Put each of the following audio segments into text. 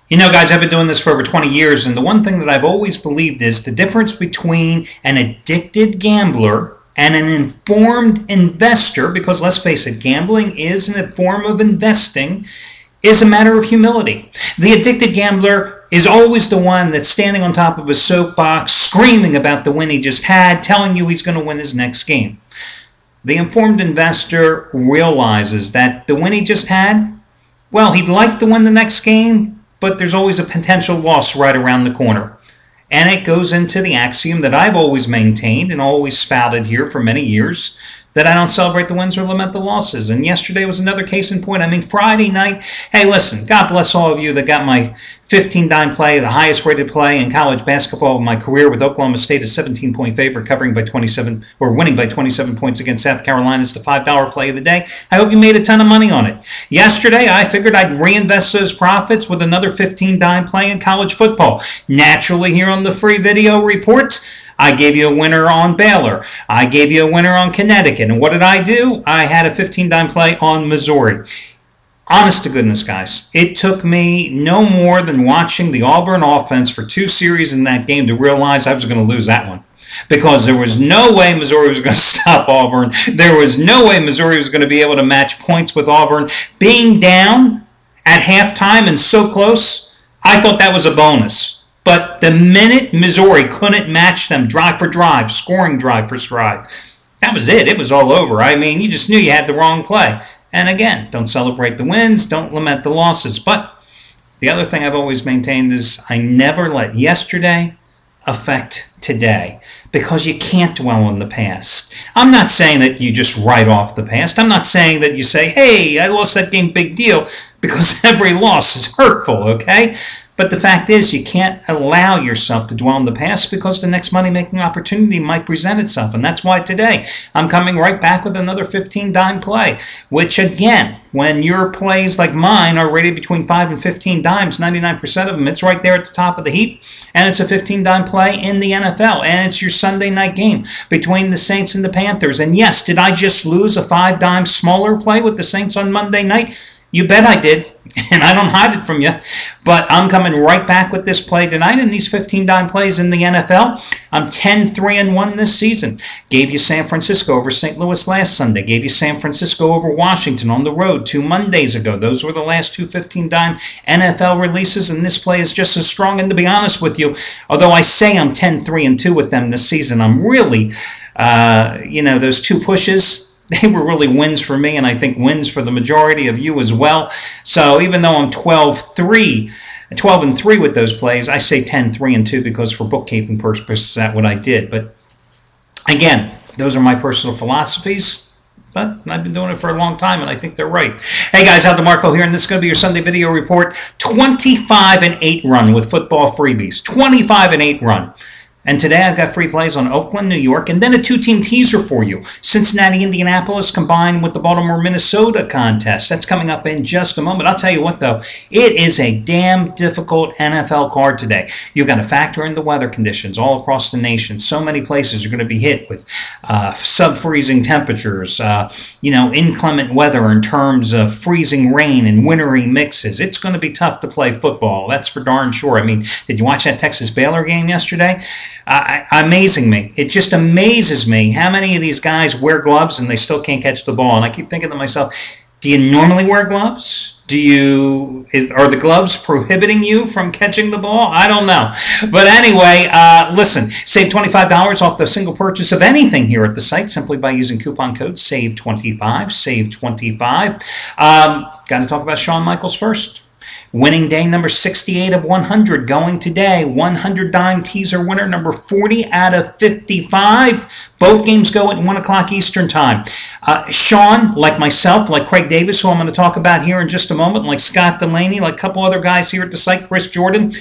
You know, guys, I've been doing this for over 20 years, and the one thing that I've always believed is the difference between an addicted gambler and an informed investor, because let's face it, gambling is a form of investing, is a matter of humility. The addicted gambler is always the one that's standing on top of a soapbox, screaming about the win he just had, telling you he's going to win his next game. The informed investor realizes that the win he just had, well, he'd like to win the next game, but there's always a potential loss right around the corner. And it goes into the axiom that I've always maintained and always spouted here for many years, that I don't celebrate the wins or lament the losses. And yesterday was another case in point. I mean, Friday night, hey, listen, God bless all of you that got my 15-dime play, the highest rated play in college basketball of my career, with Oklahoma State a 17-point favorite, covering by 27, or winning by 27 points against South Carolina. It's the $5 play of the day. I hope you made a ton of money on it. Yesterday, I figured I'd reinvest those profits with another 15-dime play in college football. Naturally, here on the free video report, I gave you a winner on Baylor. I gave you a winner on Connecticut. And what did I do? I had a 15-dime play on Missouri. Honest to goodness, guys, it took me no more than watching the Auburn offense for 2 series in that game to realize I was going to lose that one. Because there was no way Missouri was going to stop Auburn. There was no way Missouri was going to be able to match points with Auburn. Being down at halftime and so close, I thought that was a bonus. But the minute Missouri couldn't match them drive for drive, scoring drive for drive, that was it. It was all over. I mean, you just knew you had the wrong play. And again, don't celebrate the wins, don't lament the losses. But the other thing I've always maintained is I never let yesterday affect today, because you can't dwell on the past. I'm not saying that you just write off the past. I'm not saying that you say, hey, I lost that game, big deal, because every loss is hurtful, okay? But the fact is, you can't allow yourself to dwell on the past, because the next money-making opportunity might present itself. And that's why today I'm coming right back with another 15-dime play, which again, when your plays like mine are rated between 5 and 15 dimes, 99% of them, it's right there at the top of the heap. And it's a 15-dime play in the NFL. And it's your Sunday night game between the Saints and the Panthers. And yes, did I just lose a 5-dime smaller play with the Saints on Monday night? You bet I did, and I don't hide it from you. But I'm coming right back with this play tonight in these 15-dime plays in the NFL. I'm 10-3-1 this season. Gave you San Francisco over St. Louis last Sunday. Gave you San Francisco over Washington on the road 2 Mondays ago. Those were the last 2 15-dime NFL releases, and this play is just as strong. And to be honest with you, although I say I'm 10-3-2 with them this season, I'm really, those 2 pushes, they were really wins for me, and I think wins for the majority of you as well. So even though I'm 12-3 with those plays, I say 10-3-2 because for bookkeeping purposes, that's what I did. But again, those are my personal philosophies, but I've been doing it for a long time, and I think they're right. Hey guys, Al DeMarco here, and this is going to be your Sunday video report. 25-8 run with football freebies. 25-8 run. And today I've got free plays on Oakland, New York, and then a 2-team teaser for you. Cincinnati, Indianapolis combined with the Baltimore, Minnesota contest. That's coming up in just a moment. I'll tell you what, though, it is a damn difficult NFL card today. You've got to factor in the weather conditions all across the nation. So many places are going to be hit with sub-freezing temperatures, inclement weather in terms of freezing rain and wintry mixes. It's going to be tough to play football. That's for darn sure. I mean, did you watch that Texas-Baylor game yesterday? Amazing me. It just amazes me how many of these guys wear gloves and they still can't catch the ball. And I keep thinking to myself, do you normally wear gloves? Are the gloves prohibiting you from catching the ball? I don't know. But anyway, listen, save $25 off the single purchase of anything here at the site simply by using coupon code SAVE25, SAVE25. Got to talk about Shawn Michaels first. Winning day number 68 of 100 going today. 100-dime teaser winner number 40 out of 55. Both games go at 1 o'clock Eastern time. Shawn, like myself, like Craig Davis, who I'm going to talk about here in just a moment, like Scott Delaney, like a couple other guys here at the site, Chris Jordan,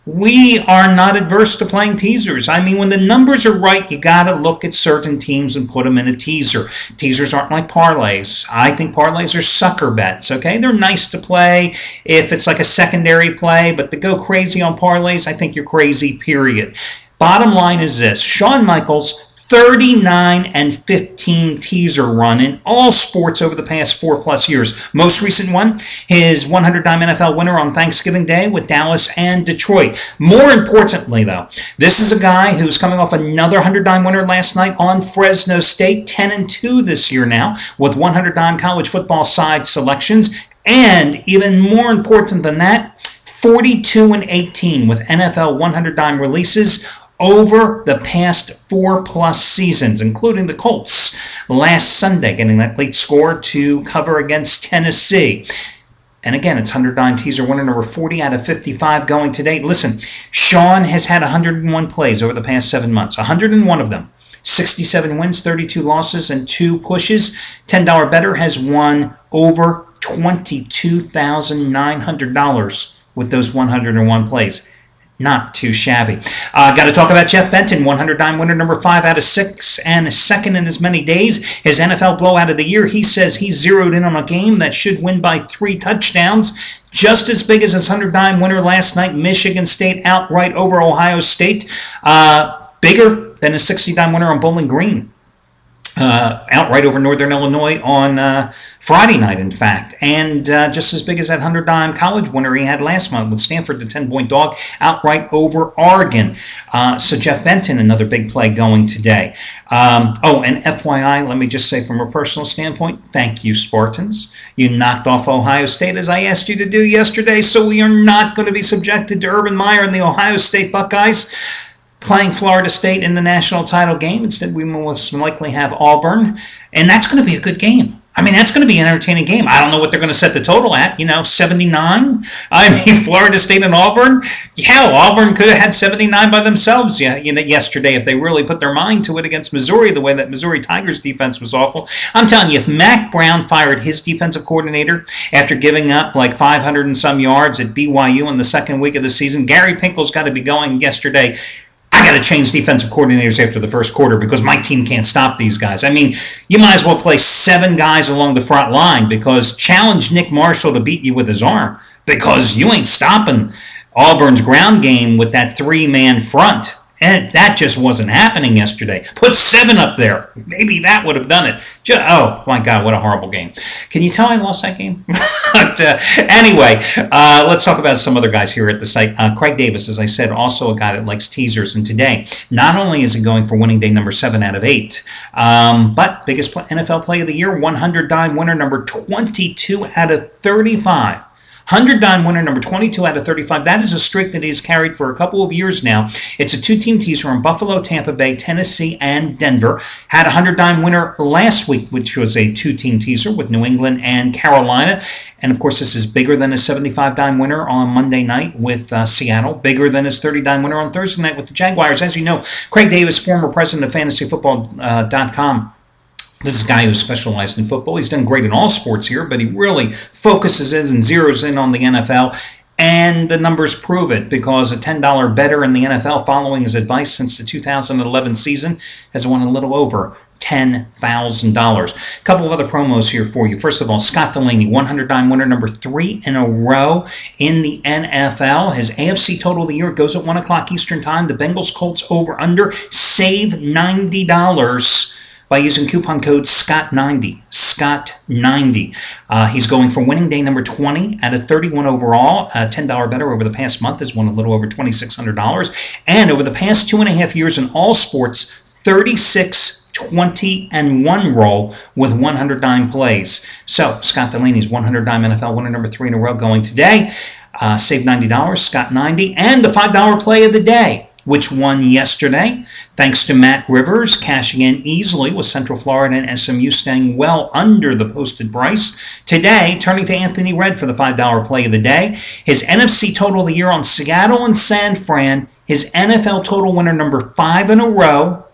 we are not adverse to playing teasers. I mean, when the numbers are right, you got to look at certain teams and put them in a teaser. Teasers aren't like parlays. I think parlays are sucker bets, okay? They're nice to play if it's like a secondary play, but to go crazy on parlays, I think you're crazy, period. Bottom line is this. Shawn Michaels, 39-15 teaser run in all sports over the past 4+ years. Most recent one, his 100-dime NFL winner on Thanksgiving Day with Dallas and Detroit. More importantly, though, this is a guy who's coming off another 100-dime winner last night on Fresno State, 10-2 this year now, with 100-dime college football side selections. And even more important than that, 42-18 with NFL 100-dime releases over the past 4+ seasons, including the Colts last Sunday, getting that late score to cover against Tennessee. And again, it's 100-dime teaser winner number 40 out of 55 going to date. Listen, Sean has had 101 plays over the past 7 months, 101 of them. 67 wins, 32 losses, and 2 pushes. $10 Better has won over $22,900 with those 101 plays. Not too shabby. Got to talk about Jeff Benton, 100-dime winner number 5 out of 6, and second in as many days. His NFL blowout of the year, he says he's zeroed in on a game that should win by 3 touchdowns. Just as big as his 100-dime winner last night, Michigan State outright over Ohio State. Bigger than his 60-dime winner on Bowling Green. Outright over Northern Illinois on Friday night, in fact. And just as big as that 100-dime college winner he had last month with Stanford, the 10-point dog, outright over Oregon. So Jeff Benton, another big play going today. Oh, and FYI, let me just say from a personal standpoint, thank you, Spartans. You knocked off Ohio State as I asked you to do yesterday, so we are not going to be subjected to Urban Meyer and the Ohio State Buckeyes playing Florida State in the national title game. Instead, we most likely have Auburn, and that's going to be a good game. I mean, that's going to be an entertaining game. I don't know what they're going to set the total at, 79? I mean, Florida State and Auburn? Yeah, Auburn could have had 79 by themselves yesterday if they really put their mind to it against Missouri, the way that Missouri Tigers defense was awful. I'm telling you, if Mac Brown fired his defensive coordinator after giving up like 500 and some yards at BYU in the second week of the season, Gary Pinkel's got to be going yesterday, I got to change defensive coordinators after the first quarter because my team can't stop these guys. I mean, you might as well play 7 guys along the front line because challenge Nick Marshall to beat you with his arm because you ain't stopping Auburn's ground game with that 3-man front. And that just wasn't happening yesterday. Put 7 up there. Maybe that would have done it. Oh, my God, what a horrible game. Can you tell I lost that game? But anyway, let's talk about some other guys here at the site. Craig Davis, as I said, also a guy that likes teasers. And today, not only is he going for winning day number 7 out of 8, but biggest NFL play of the year, 100-dime winner number 22 out of 35. 100-dime winner, number 22 out of 35. That is a streak that he's carried for a couple of years now. It's a 2-team teaser on Buffalo, Tampa Bay, Tennessee, and Denver. Had a 100-dime winner last week, which was a 2-team teaser with New England and Carolina. And, of course, this is bigger than his 75-dime winner on Monday night with Seattle. Bigger than his 30-dime winner on Thursday night with the Jaguars. As you know, Craig Davis, former president of FantasyFootball.com, this is a guy who specialized in football. He's done great in all sports here, but he really focuses in and zeroes in on the NFL. And the numbers prove it because a $10 better in the NFL following his advice since the 2011 season has won a little over $10,000. A couple of other promos here for you. First of all, Scott Delaney, 100-dime winner number 3 in a row in the NFL. His AFC total of the year goes at 1 o'clock Eastern Time. The Bengals Colts over under. Save $90 by using coupon code SCOTT90. SCOTT90. He's going for winning day number 20 out of 31 overall. $10 better over the past month has won a little over $2,600. And over the past 2.5 years in all sports, 36, 20, and 1 roll with 100-dime plays. So Scott Delaney's 100-dime NFL winner number 3 in a row going today. Save $90, SCOTT90, and the $5 play of the day, which won yesterday, thanks to Matt Rivers cashing in easily with Central Florida and SMU staying well under the posted price. Today, turning to Anthony Red for the $5 play of the day. His NFC total of the year on Seattle and San Fran, his NFL total winner number 5 in a row,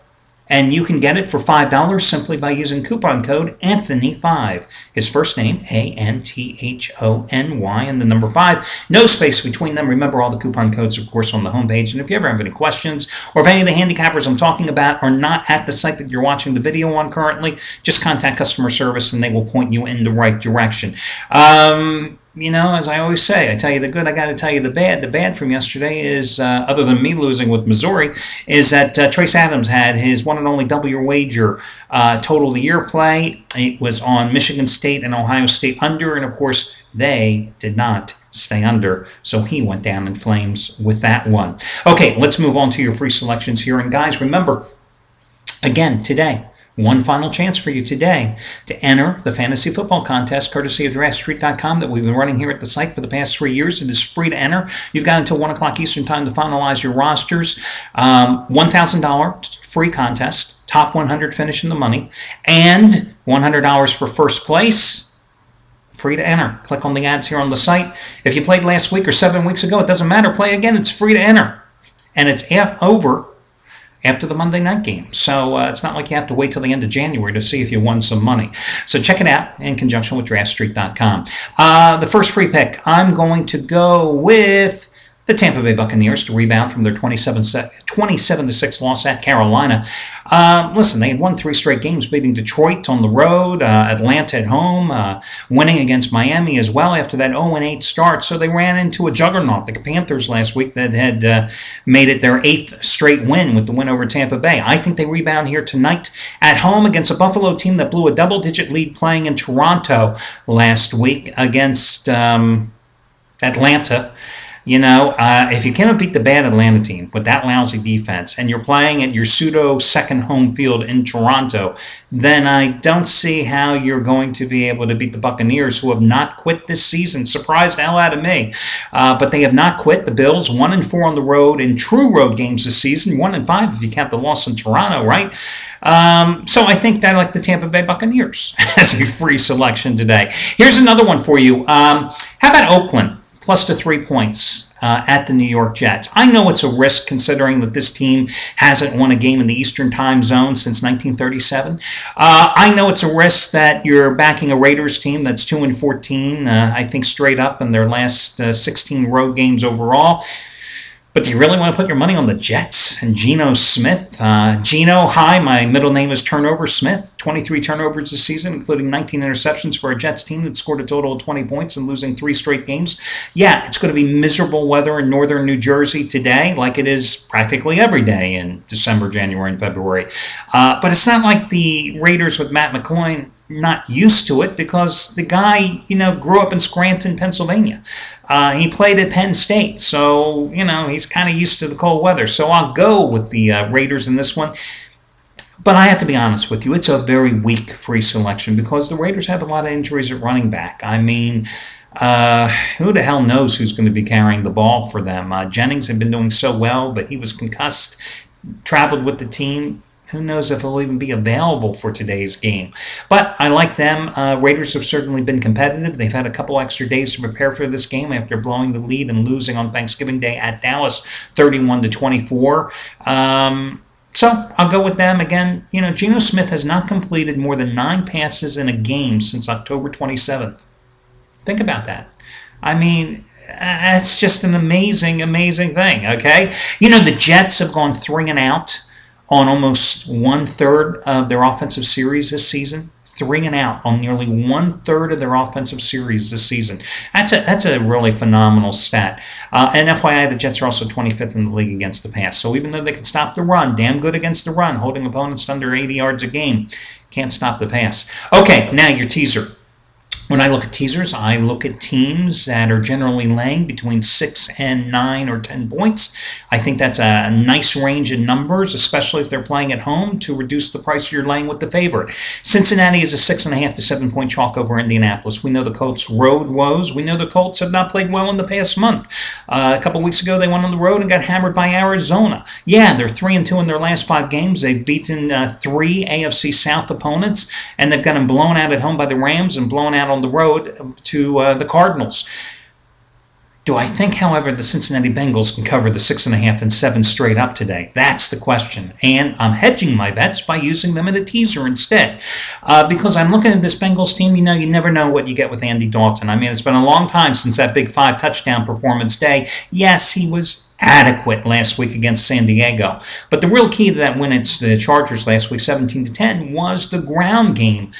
and you can get it for $5 simply by using coupon code Anthony5. His first name, Anthony, and the number 5. No space between them. Remember, all the coupon codes, of course, on the homepage. And if you ever have any questions, or if any of the handicappers I'm talking about are not at the site that you're watching the video on currently, just contact customer service and they will point you in the right direction. you know, as I always say, I tell you the good, I got to tell you the bad. The bad from yesterday is, other than me losing with Missouri, is that Trace Adams had his one and only double your wager total of the year play. It was on Michigan State and Ohio State under, and of course, they did not stay under, so he went down in flames with that one. Okay, let's move on to your free selections here. And guys, remember, again, today, one final chance for you today to enter the fantasy football contest courtesy of DraftStreet.com that we've been running here at the site for the past 3 years. It is free to enter. You've got until 1 o'clock Eastern Time to finalize your rosters. $1,000 free contest, top 100 finish in the money, and $100 for first place. Free to enter. Click on the ads here on the site. If you played last week or 7 weeks ago, it doesn't matter. Play again. It's free to enter. And it's over after the Monday night game. So it's not like you have to wait till the end of January to see if you won some money. So check it out in conjunction with DraftStreet.com. The first free pick, I'm going to go with the Tampa Bay Buccaneers to rebound from their 27-6 loss at Carolina. Listen, they had won 3 straight games, beating Detroit on the road, Atlanta at home, winning against Miami as well after that 0-8 start. So they ran into a juggernaut, the Panthers last week, that had made it their 8th straight win with the win over Tampa Bay. I think they rebound here tonight at home against a Buffalo team that blew a double-digit lead playing in Toronto last week against Atlanta. You know, if you cannot beat the bad Atlanta team with that lousy defense and you're playing at your pseudo second home field in Toronto, then I don't see how you're going to be able to beat the Buccaneers, who have not quit this season. Surprised the hell out of me. But they have not quit. The Bills, 1-4 on the road in true road games this season, 1-5 if you count the loss in Toronto, right? So I think I like the Tampa Bay Buccaneers as a free selection today. Here's another one for you. How about Oakland? Plus the 3 points at the New York Jets. I know it's a risk considering that this team hasn't won a game in the Eastern Time Zone since 1937. I know it's a risk that you're backing a Raiders team that's 2-14, I think straight up in their last 16 road games overall. But do you really want to put your money on the Jets and Geno Smith? Geno, hi, my middle name is Turnover Smith. 23 turnovers this season, including 19 interceptions for a Jets team that scored a total of 20 points and losing 3 straight games. Yeah, it's going to be miserable weather in northern New Jersey today, like it is practically every day in December, January, and February. But it's not like the Raiders with Matt McCoy not used to it, because the guy, you know, grew up in Scranton, Pennsylvania. He played at Penn State, so, you know, he's kind of used to the cold weather. So I'll go with the Raiders in this one. But I have to be honest with you, it's a very weak free selection because the Raiders have a lot of injuries at running back. I mean, who the hell knows who's going to be carrying the ball for them? Jennings had been doing so well, but he was concussed, traveled with the team. Who knows if he'll even be available for today's game. But I like them. Raiders have certainly been competitive. They've had a couple extra days to prepare for this game after blowing the lead and losing on Thanksgiving Day at Dallas 31-24. So I'll go with them. Again, you know, Geno Smith has not completed more than 9 passes in a game since October 27th. Think about that. I mean, it's just an amazing, amazing thing, okay? You know, the Jets have gone 3 and out on almost 1/3 of their offensive series this season. 3 and out on nearly 1/3 of their offensive series this season. That's a really phenomenal stat. And FYI, the Jets are also 25th in the league against the pass. So even though they can stop the run, damn good against the run, holding opponents to under 80 yards a game, can't stop the pass. Okay, now your teaser. When I look at teasers, I look at teams that are generally laying between 6 and 9 or 10 points. I think that's a nice range in numbers, especially if they're playing at home, to reduce the price you're laying with the favorite. Cincinnati is a 6.5 to 7 point chalk over Indianapolis. We know the Colts' road woes. We know the Colts have not played well in the past month. A couple weeks ago, they went on the road and got hammered by Arizona. Yeah, they're 3-2 in their last 5 games. They've beaten 3 AFC South opponents, and they've got them blown out at home by the Rams and blown out on the road to the Cardinals. Do I think, however, the Cincinnati Bengals can cover the 6.5 and 7 straight up today? That's the question. And I'm hedging my bets by using them in a teaser instead. Because I'm looking at this Bengals team, you know, you never know what you get with Andy Dalton. I mean, it's been a long time since that big 5 touchdown performance day. Yes, he was adequate last week against San Diego. But the real key to that win against the Chargers last week, 17-10, was the ground game.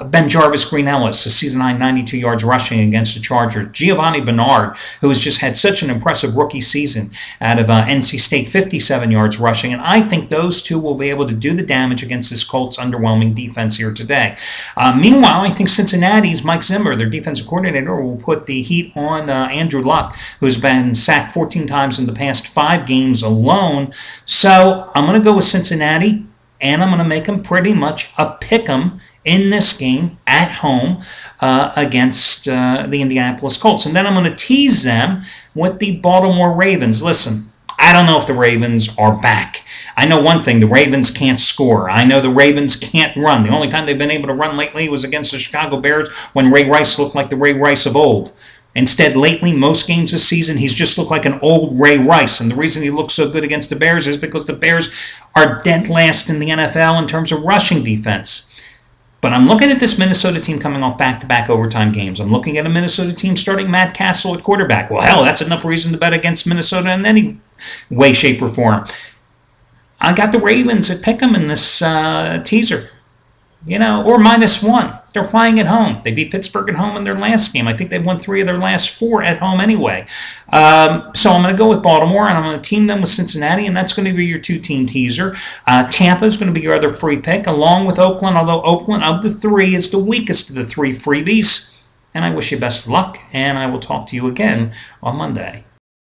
Ben Jarvis Green Ellis, a season-high 92 yards rushing against the Chargers. Giovanni Bernard, who has just had such an impressive rookie season out of NC State, 57 yards rushing. And I think those two will be able to do the damage against this Colts underwhelming defense here today. Meanwhile, I think Cincinnati's Mike Zimmer, their defensive coordinator, will put the heat on Andrew Luck, who's been sacked 14 times in the past 5 games alone. So I'm going to go with Cincinnati, and I'm going to make them pretty much a pick-em in this game at home against the Indianapolis Colts. And then I'm going to tease them with the Baltimore Ravens. Listen, I don't know if the Ravens are back. I know one thing, the Ravens can't score. I know the Ravens can't run. The only time they've been able to run lately was against the Chicago Bears when Ray Rice looked like the Ray Rice of old. Instead, lately, most games this season, he's just looked like an old Ray Rice. And the reason he looks so good against the Bears is because the Bears are dead last in the NFL in terms of rushing defense. But I'm looking at this Minnesota team coming off back-to-back overtime games. I'm looking at a Minnesota team starting Matt Castle at quarterback. Well, hell, that's enough reason to bet against Minnesota in any way, shape, or form. I got the Ravens at pick 'em in this teaser. Or -1. They're playing at home. They beat Pittsburgh at home in their last game. I think they've won 3 of their last 4 at home anyway. So I'm going to go with Baltimore, and I'm going to team them with Cincinnati, and that's going to be your 2-team teaser. Tampa is going to be your other free pick, along with Oakland, although Oakland, of the 3, is the weakest of the 3 freebies. And I wish you best of luck, and I will talk to you again on Monday.